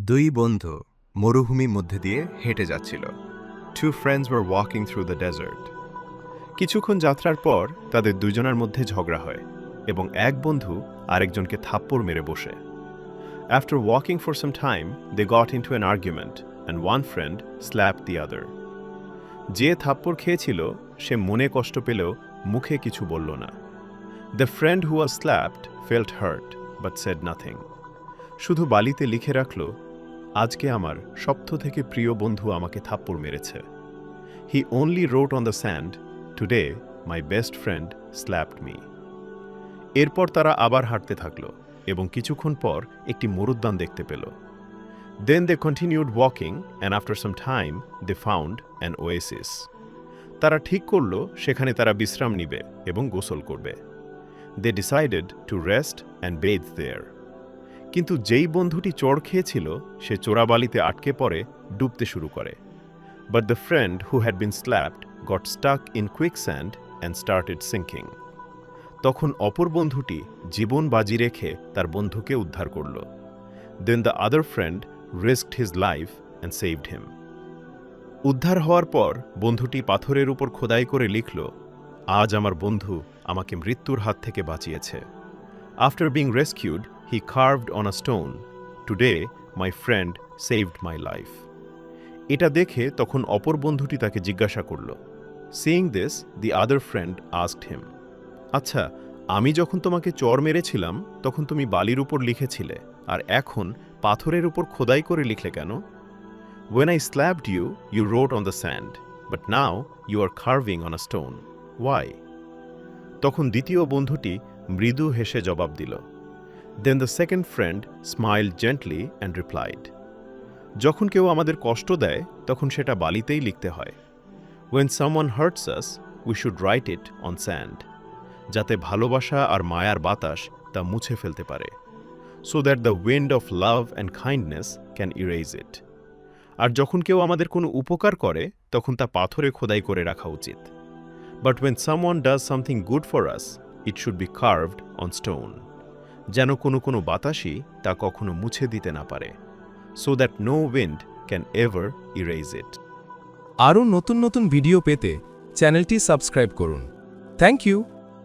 দুই বন্ধু মরুভূমির মধ্যে দিয়ে হেঁটে যাচ্ছিল। Two friends were walking through the desert. কিছুক্ষণ যাত্রার পর তাদের দুজনের মধ্যে ঝগড়া হয় এবং এক বন্ধু আরেকজনকে থাপ্পড় মেরে বসে। After walking for some time, they got into an argument and one friend slapped the other. যে থাপ্পড় খেয়েছিল সে মনে কষ্ট পেলেও মুখে কিছু বলল না। The friend who was slapped felt hurt but said nothing. শুধু বালিতে লিখে রাখল, আজকে আমার সবথেকে প্রিয় বন্ধু আমাকে থাপ্পড় মেরেছে। He only wrote on the sand, today my best friend slapped me. এরপর তারা আবার হাঁটতে থাকল এবং কিছুক্ষণ পর একটি মরুদ্যান দেখতে পেল। Then they continued walking and after some time they found an oasis. তারা ঠিক করল সেখানে তারা বিশ্রাম নিবে এবং গোসল করবে। They decided to rest and bathe there. কিন্তু যেই বন্ধুটি চড় খেয়েছিল সে চোরাবালিতে আটকে পড়ে ডুবতে শুরু করে। But the friend who had been slapped got stuck in quicksand and started sinking. তখন অপর বন্ধুটি জীবন বাজি রেখে তার বন্ধুকে উদ্ধার করল। Then the other friend risked his life and saved him. উদ্ধার হওয়ার পর বন্ধুটি পাথরের উপর খোদাই করে লিখল, আজ আমার বন্ধু আমাকে মৃত্যুর হাত থেকে বাঁচিয়েছে। After being rescued, he carved on a stone, today my friend saved my life. এটা দেখে তখন অপর বন্ধুটি তাকে জিজ্ঞাসা করল। Seeing this, the other friend asked him, আচ্ছা, আমি যখন তোমাকে চড় মেরেছিলাম তখন তুমি বালির উপর লিখেছিলে, আর এখন পাথরের উপর খোদাই করে লিখলে কেন? When I slapped you, you wrote on the sand, but now you are carving on a stone. Why? তখন দ্বিতীয় বন্ধুটি মৃদু হেসে জবাব দিল। Then the second friend smiled gently and replied, যখন কেউ আমাদের কষ্ট দেয় তখন সেটা বালিতেই লিখতে হয়। When someone hurts us, we should write it on sand, যাতে ভালোবাসা আর মায়ার বাতাস তা মুছে ফেলতে পারে, so that the wind of love and kindness can erase it. আর যখন কেউ আমাদের কোনো উপকার করে তখন তা পাথরে খোদাই করে রাখা উচিত। But when someone does something good for us, it should be carved on stone, যেন কোনো বাতাসই তা কখনো মুছে দিতে না পারে, so that no wind can ever erase it. আরও নতুন নতুন ভিডিও পেতে চ্যানেলটি সাবস্ক্রাইব করুন। Thank you.